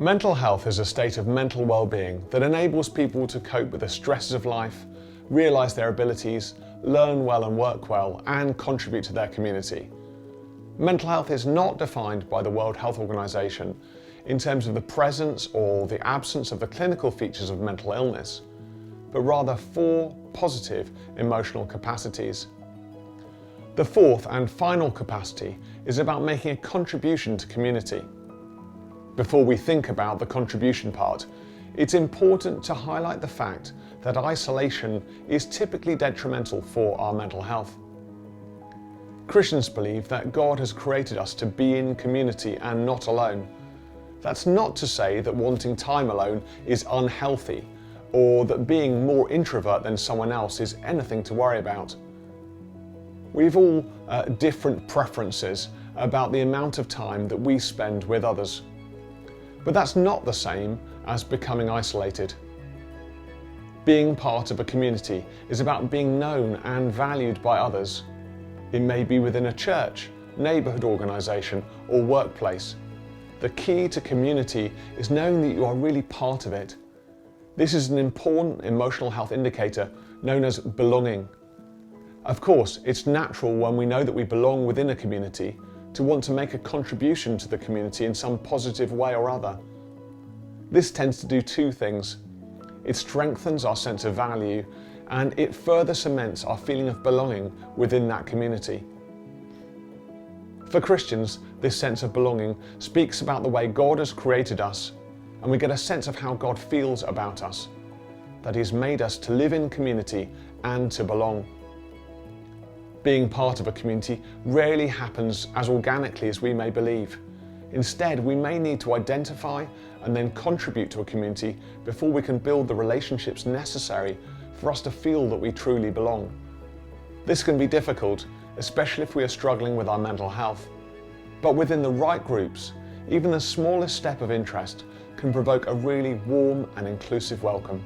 Mental health is a state of mental well-being that enables people to cope with the stresses of life, realise their abilities, learn well and work well, and contribute to their community. Mental health is not defined by the World Health Organization in terms of the presence or the absence of the clinical features of mental illness, but rather 4 positive emotional capacities. The fourth and final capacity is about making a contribution to community. Before we think about the contribution part, it's important to highlight the fact that isolation is typically detrimental for our mental health. Christians believe that God has created us to be in community and not alone. That's not to say that wanting time alone is unhealthy, or that being more introvert than someone else is anything to worry about. We've all different preferences about the amount of time that we spend with others. But that's not the same as becoming isolated. Being part of a community is about being known and valued by others. It may be within a church, neighbourhood organisation, or workplace. The key to community is knowing that you are really part of it. This is an important emotional health indicator known as belonging. Of course, it's natural when we know that we belong within a community to want to make a contribution to the community in some positive way or other. This tends to do 2 things. It strengthens our sense of value, and it further cements our feeling of belonging within that community. For Christians, this sense of belonging speaks about the way God has created us, and we get a sense of how God feels about us, that He has made us to live in community and to belong. Being part of a community rarely happens as organically as we may believe. Instead, we may need to identify and then contribute to a community before we can build the relationships necessary for us to feel that we truly belong. This can be difficult, especially if we are struggling with our mental health. But within the right groups, even the smallest step of interest can provoke a really warm and inclusive welcome.